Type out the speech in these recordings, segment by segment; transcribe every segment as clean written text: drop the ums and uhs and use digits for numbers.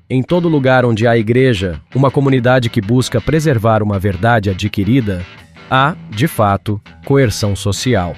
em todo lugar onde há igreja, uma comunidade que busca preservar uma verdade adquirida, há, de fato, coerção social.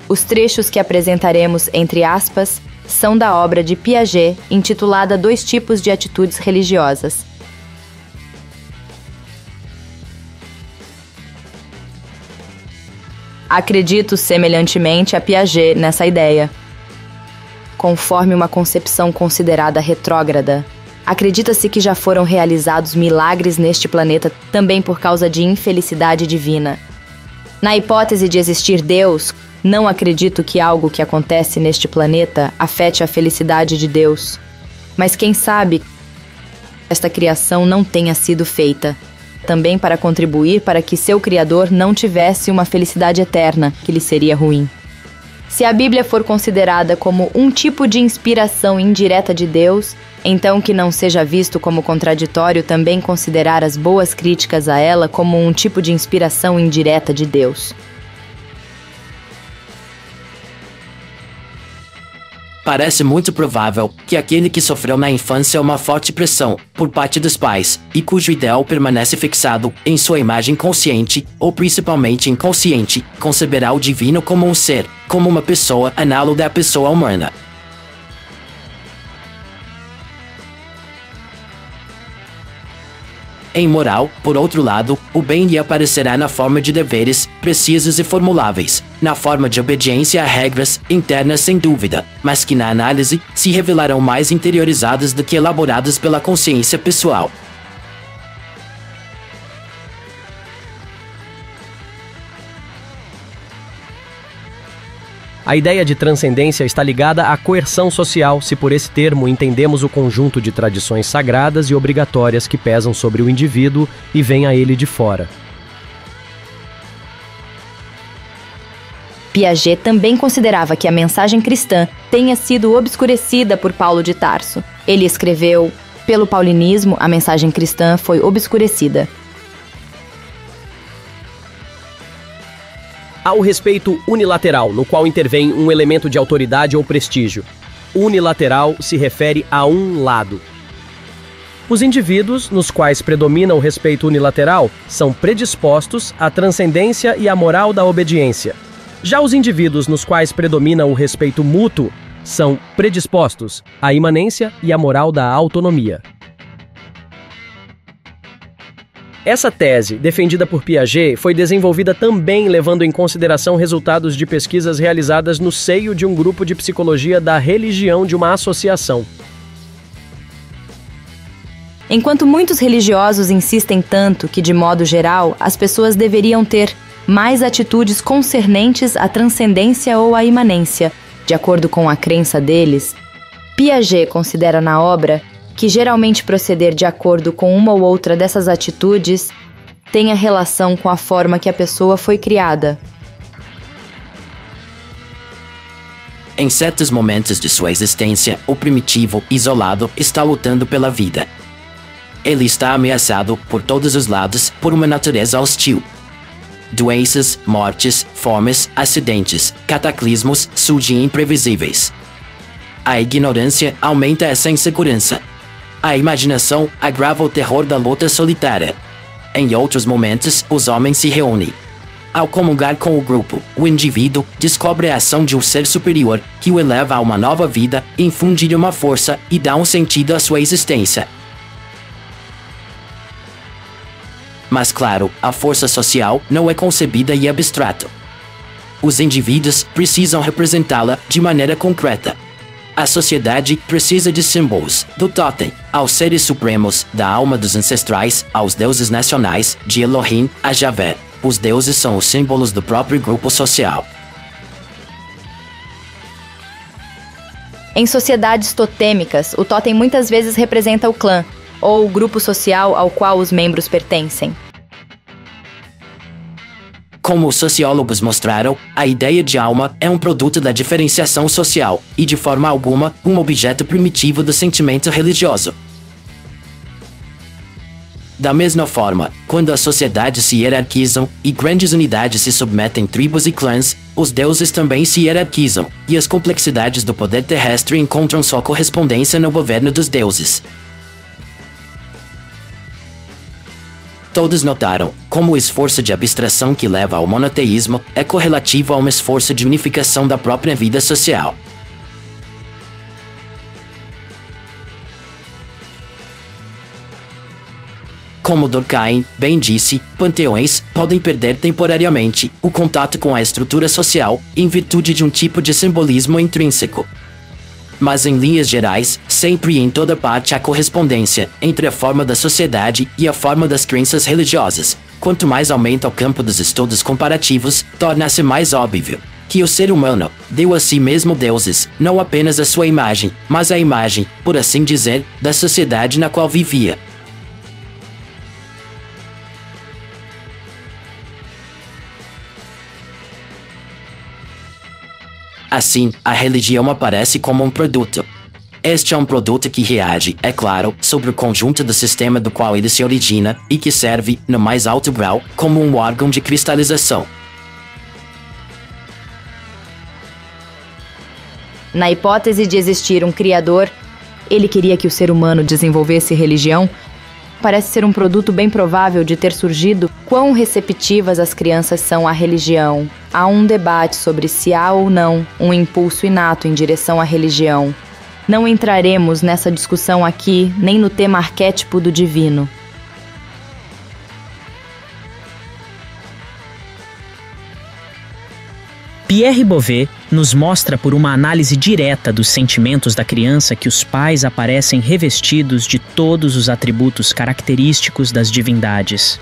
Os trechos que apresentaremos, entre aspas, são da obra de Piaget, intitulada Dois Tipos de Atitudes Religiosas. Acredito semelhantemente a Piaget nessa ideia. Conforme uma concepção considerada retrógrada, acredita-se que já foram realizados milagres neste planeta também por causa de infelicidade divina. Na hipótese de existir Deus, não acredito que algo que acontece neste planeta afete a felicidade de Deus. Mas quem sabe esta criação não tenha sido feita também para contribuir para que seu Criador não tivesse uma felicidade eterna, que lhe seria ruim. Se a Bíblia for considerada como um tipo de inspiração indireta de Deus, então que não seja visto como contraditório também considerar as boas críticas a ela como um tipo de inspiração indireta de Deus. Parece muito provável que aquele que sofreu na infância uma forte pressão por parte dos pais e cujo ideal permanece fixado em sua imagem consciente ou principalmente inconsciente, conceberá o divino como um ser, como uma pessoa análoga à pessoa humana. Em moral, por outro lado, o bem lhe aparecerá na forma de deveres precisos e formuláveis, na forma de obediência a regras internas sem dúvida, mas que na análise se revelarão mais interiorizados do que elaborados pela consciência pessoal. A ideia de transcendência está ligada à coerção social, se por esse termo entendemos o conjunto de tradições sagradas e obrigatórias que pesam sobre o indivíduo e vêm a ele de fora. Piaget também considerava que a mensagem cristã tenha sido obscurecida por Paulo de Tarso. Ele escreveu: pelo paulinismo, a mensagem cristã foi obscurecida. Há o respeito unilateral, no qual intervém um elemento de autoridade ou prestígio. Unilateral se refere a um lado. Os indivíduos, nos quais predomina o respeito unilateral, são predispostos à transcendência e à moral da obediência. Já os indivíduos nos quais predomina o respeito mútuo são predispostos à imanência e à moral da autonomia. Essa tese, defendida por Piaget, foi desenvolvida também levando em consideração resultados de pesquisas realizadas no seio de um grupo de psicologia da religião de uma associação. Enquanto muitos religiosos insistem tanto que, de modo geral, as pessoas deveriam ter mais atitudes concernentes à transcendência ou à imanência, de acordo com a crença deles, Piaget considera na obra que geralmente proceder de acordo com uma ou outra dessas atitudes tenha relação com a forma que a pessoa foi criada. Em certos momentos de sua existência, o primitivo, isolado, está lutando pela vida. Ele está ameaçado, por todos os lados, por uma natureza hostil. Doenças, mortes, fomes, acidentes, cataclismos surgem imprevisíveis. A ignorância aumenta essa insegurança. A imaginação agrava o terror da luta solitária. Em outros momentos, os homens se reúnem. Ao comungar com o grupo, o indivíduo descobre a ação de um ser superior que o eleva a uma nova vida, infunde-lhe uma força e dá um sentido à sua existência. Mas claro, a força social não é concebida em abstrato. Os indivíduos precisam representá-la de maneira concreta. A sociedade precisa de símbolos, do totem, aos seres supremos, da alma dos ancestrais, aos deuses nacionais, de Elohim a Javé. Os deuses são os símbolos do próprio grupo social. Em sociedades totêmicas, o totem muitas vezes representa o clã, ou o grupo social ao qual os membros pertencem. Como os sociólogos mostraram, a ideia de alma é um produto da diferenciação social, e de forma alguma, um objeto primitivo do sentimento religioso. Da mesma forma, quando as sociedades se hierarquizam e grandes unidades se submetem tribos e clãs, os deuses também se hierarquizam, e as complexidades do poder terrestre encontram sua correspondência no governo dos deuses. Todos notaram como o esforço de abstração que leva ao monoteísmo é correlativo a um esforço de unificação da própria vida social. Como Durkheim bem disse, panteões podem perder temporariamente o contato com a estrutura social em virtude de um tipo de simbolismo intrínseco. Mas em linhas gerais, sempre e em toda parte há correspondência entre a forma da sociedade e a forma das crenças religiosas. Quanto mais aumenta o campo dos estudos comparativos, torna-se mais óbvio que o ser humano deu a si mesmo deuses, não apenas a sua imagem, mas a imagem, por assim dizer, da sociedade na qual vivia. Assim, a religião aparece como um produto. Este é um produto que reage, é claro, sobre o conjunto do sistema do qual ele se origina e que serve, no mais alto grau, como um órgão de cristalização. Na hipótese de existir um criador, ele queria que o ser humano desenvolvesse religião. Parece ser um produto bem provável de ter surgido. Quão receptivas as crianças são à religião? Há um debate sobre se há ou não um impulso inato em direção à religião. Não entraremos nessa discussão aqui, nem no tema arquétipo do divino. Pierre Bovet nos mostra por uma análise direta dos sentimentos da criança que os pais aparecem revestidos de todos os atributos característicos das divindades.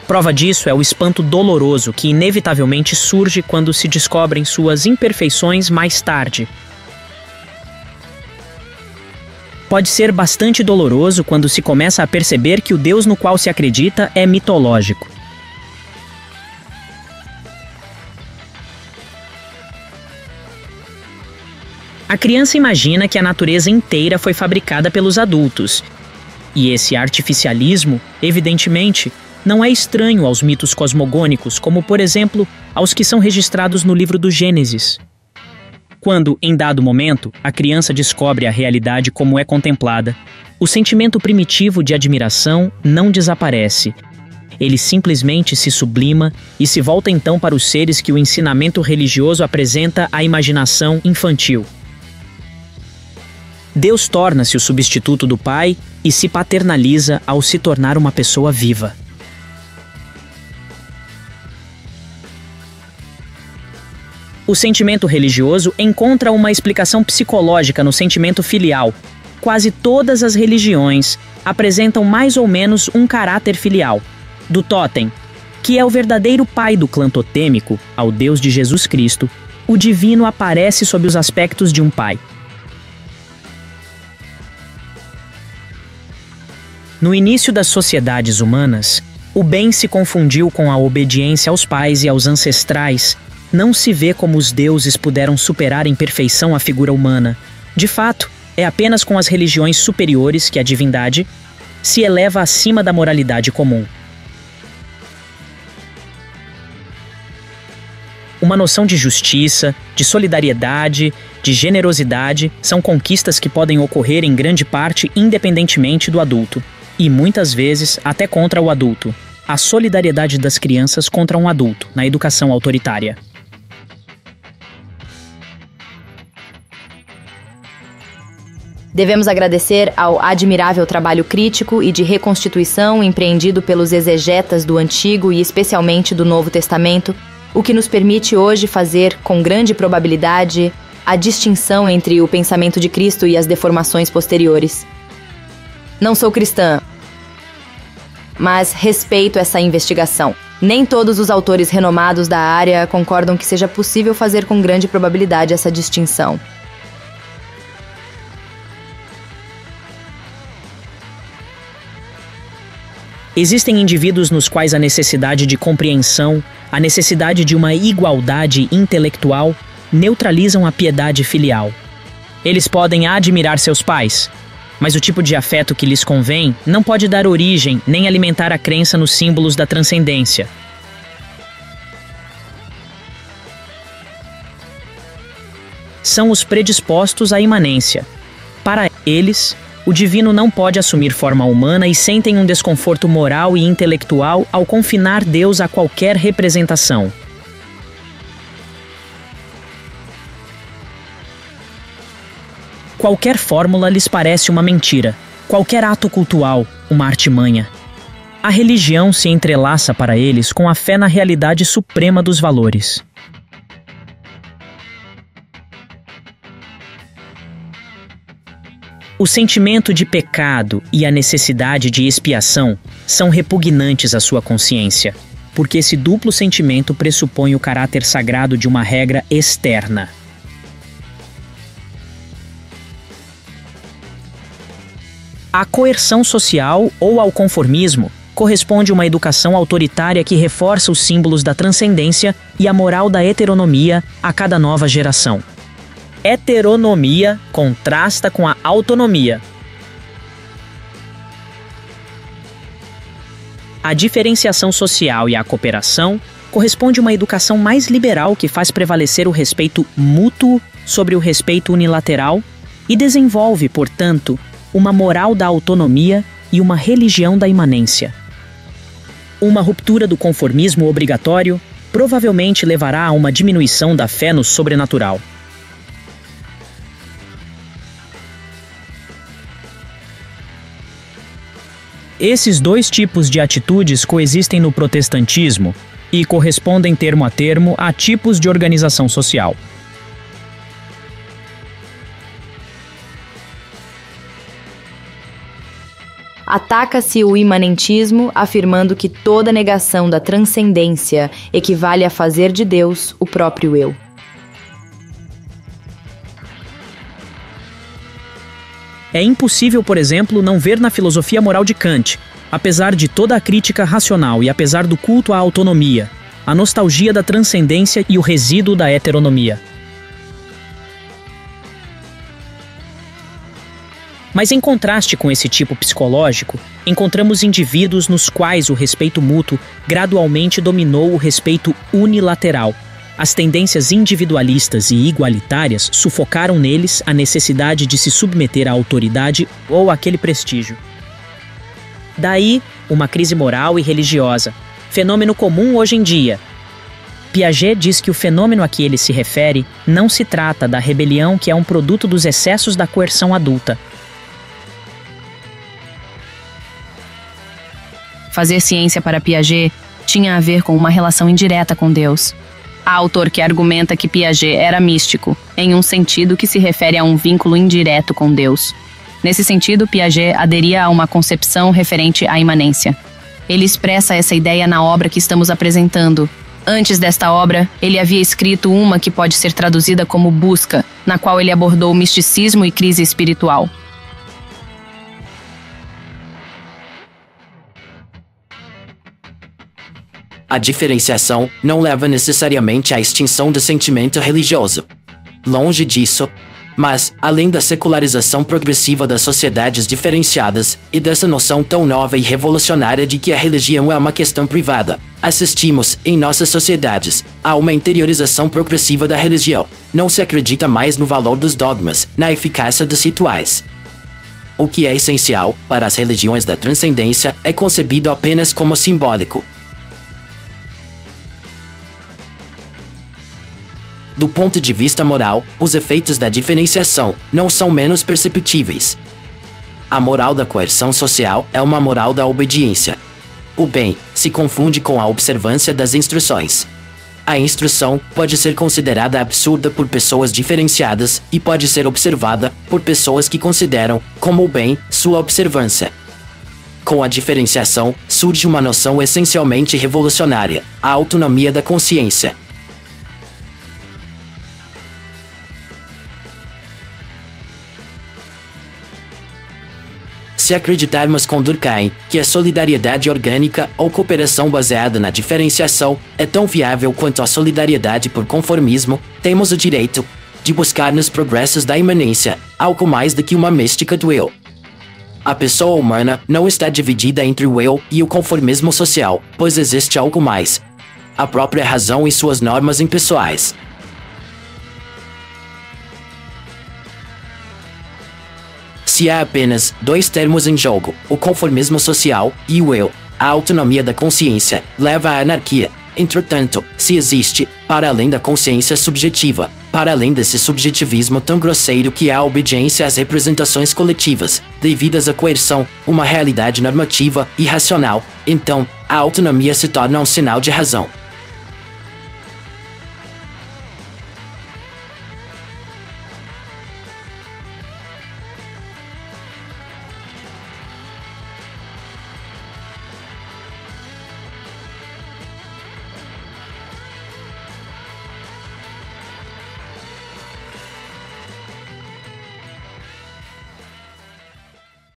Prova disso é o espanto doloroso que inevitavelmente surge quando se descobrem suas imperfeições mais tarde. Pode ser bastante doloroso quando se começa a perceber que o Deus no qual se acredita é mitológico. A criança imagina que a natureza inteira foi fabricada pelos adultos. E esse artificialismo, evidentemente, não é estranho aos mitos cosmogônicos, como, por exemplo, aos que são registrados no livro do Gênesis. Quando, em dado momento, a criança descobre a realidade como é contemplada, o sentimento primitivo de admiração não desaparece. Ele simplesmente se sublima e se volta então para os seres que o ensinamento religioso apresenta à imaginação infantil. Deus torna-se o substituto do pai e se paternaliza ao se tornar uma pessoa viva. O sentimento religioso encontra uma explicação psicológica no sentimento filial. Quase todas as religiões apresentam mais ou menos um caráter filial. Do totem, que é o verdadeiro pai do clã totêmico, ao Deus de Jesus Cristo, o divino aparece sob os aspectos de um pai. No início das sociedades humanas, o bem se confundiu com a obediência aos pais e aos ancestrais. Não se vê como os deuses puderam superar em perfeição a figura humana. De fato, é apenas com as religiões superiores que a divindade se eleva acima da moralidade comum. Uma noção de justiça, de solidariedade, de generosidade são conquistas que podem ocorrer em grande parte independentemente do adulto. E muitas vezes até contra o adulto. A solidariedade das crianças contra um adulto, na educação autoritária. Devemos agradecer ao admirável trabalho crítico e de reconstituição empreendido pelos exegetas do Antigo e especialmente do Novo Testamento, o que nos permite hoje fazer, com grande probabilidade, a distinção entre o pensamento de Cristo e as deformações posteriores. Não sou cristã, mas respeito essa investigação. Nem todos os autores renomados da área concordam que seja possível fazer com grande probabilidade essa distinção. Existem indivíduos nos quais a necessidade de compreensão, a necessidade de uma igualdade intelectual neutralizam a piedade filial. Eles podem admirar seus pais, mas o tipo de afeto que lhes convém não pode dar origem nem alimentar a crença nos símbolos da transcendência. São os predispostos à imanência. Para eles, o divino não pode assumir forma humana e sentem um desconforto moral e intelectual ao confinar Deus a qualquer representação. Qualquer fórmula lhes parece uma mentira, qualquer ato cultual, uma artimanha. A religião se entrelaça para eles com a fé na realidade suprema dos valores. O sentimento de pecado e a necessidade de expiação são repugnantes à sua consciência, porque esse duplo sentimento pressupõe o caráter sagrado de uma regra externa. À coerção social ou ao conformismo corresponde uma educação autoritária que reforça os símbolos da transcendência e a moral da heteronomia a cada nova geração. Heteronomia contrasta com a autonomia. A diferenciação social e a cooperação corresponde uma educação mais liberal que faz prevalecer o respeito mútuo sobre o respeito unilateral e desenvolve, portanto, uma moral da autonomia e uma religião da imanência. Uma ruptura do conformismo obrigatório provavelmente levará a uma diminuição da fé no sobrenatural. Esses dois tipos de atitudes coexistem no protestantismo e correspondem termo a termo a tipos de organização social. Ataca-se o imanentismo, afirmando que toda negação da transcendência equivale a fazer de Deus o próprio eu. É impossível, por exemplo, não ver na filosofia moral de Kant, apesar de toda a crítica racional e apesar do culto à autonomia, a nostalgia da transcendência e o resíduo da heteronomia. Mas em contraste com esse tipo psicológico, encontramos indivíduos nos quais o respeito mútuo gradualmente dominou o respeito unilateral. As tendências individualistas e igualitárias sufocaram neles a necessidade de se submeter à autoridade ou àquele prestígio. Daí, uma crise moral e religiosa, fenômeno comum hoje em dia. Piaget diz que o fenômeno a que ele se refere não se trata da rebelião que é um produto dos excessos da coerção adulta. Fazer ciência para Piaget tinha a ver com uma relação indireta com Deus. Há autor que argumenta que Piaget era místico, em um sentido que se refere a um vínculo indireto com Deus. Nesse sentido, Piaget aderia a uma concepção referente à imanência. Ele expressa essa ideia na obra que estamos apresentando. Antes desta obra, ele havia escrito uma que pode ser traduzida como Busca, na qual ele abordou misticismo e crise espiritual. A diferenciação não leva necessariamente à extinção do sentimento religioso. Longe disso. Mas, além da secularização progressiva das sociedades diferenciadas e dessa noção tão nova e revolucionária de que a religião é uma questão privada, assistimos, em nossas sociedades, a uma interiorização progressiva da religião. Não se acredita mais no valor dos dogmas, na eficácia dos rituais. O que é essencial para as religiões da transcendência é concebido apenas como simbólico. Do ponto de vista moral, os efeitos da diferenciação não são menos perceptíveis. A moral da coerção social é uma moral da obediência. O bem se confunde com a observância das instruções. A instrução pode ser considerada absurda por pessoas diferenciadas e pode ser observada por pessoas que consideram, como o bem, sua observância. Com a diferenciação, surge uma noção essencialmente revolucionária, a autonomia da consciência. Se acreditarmos com Durkheim que a solidariedade orgânica ou cooperação baseada na diferenciação é tão viável quanto a solidariedade por conformismo, temos o direito de buscar nos progressos da imanência algo mais do que uma mística do eu. A pessoa humana não está dividida entre o eu e o conformismo social, pois existe algo mais: a própria razão e suas normas impessoais. Se há apenas dois termos em jogo, o conformismo social e o eu, a autonomia da consciência leva à anarquia. Entretanto, se existe, para além da consciência subjetiva, para além desse subjetivismo tão grosseiro que é a obediência às representações coletivas, devidas à coerção, uma realidade normativa e racional, então, a autonomia se torna um sinal de razão.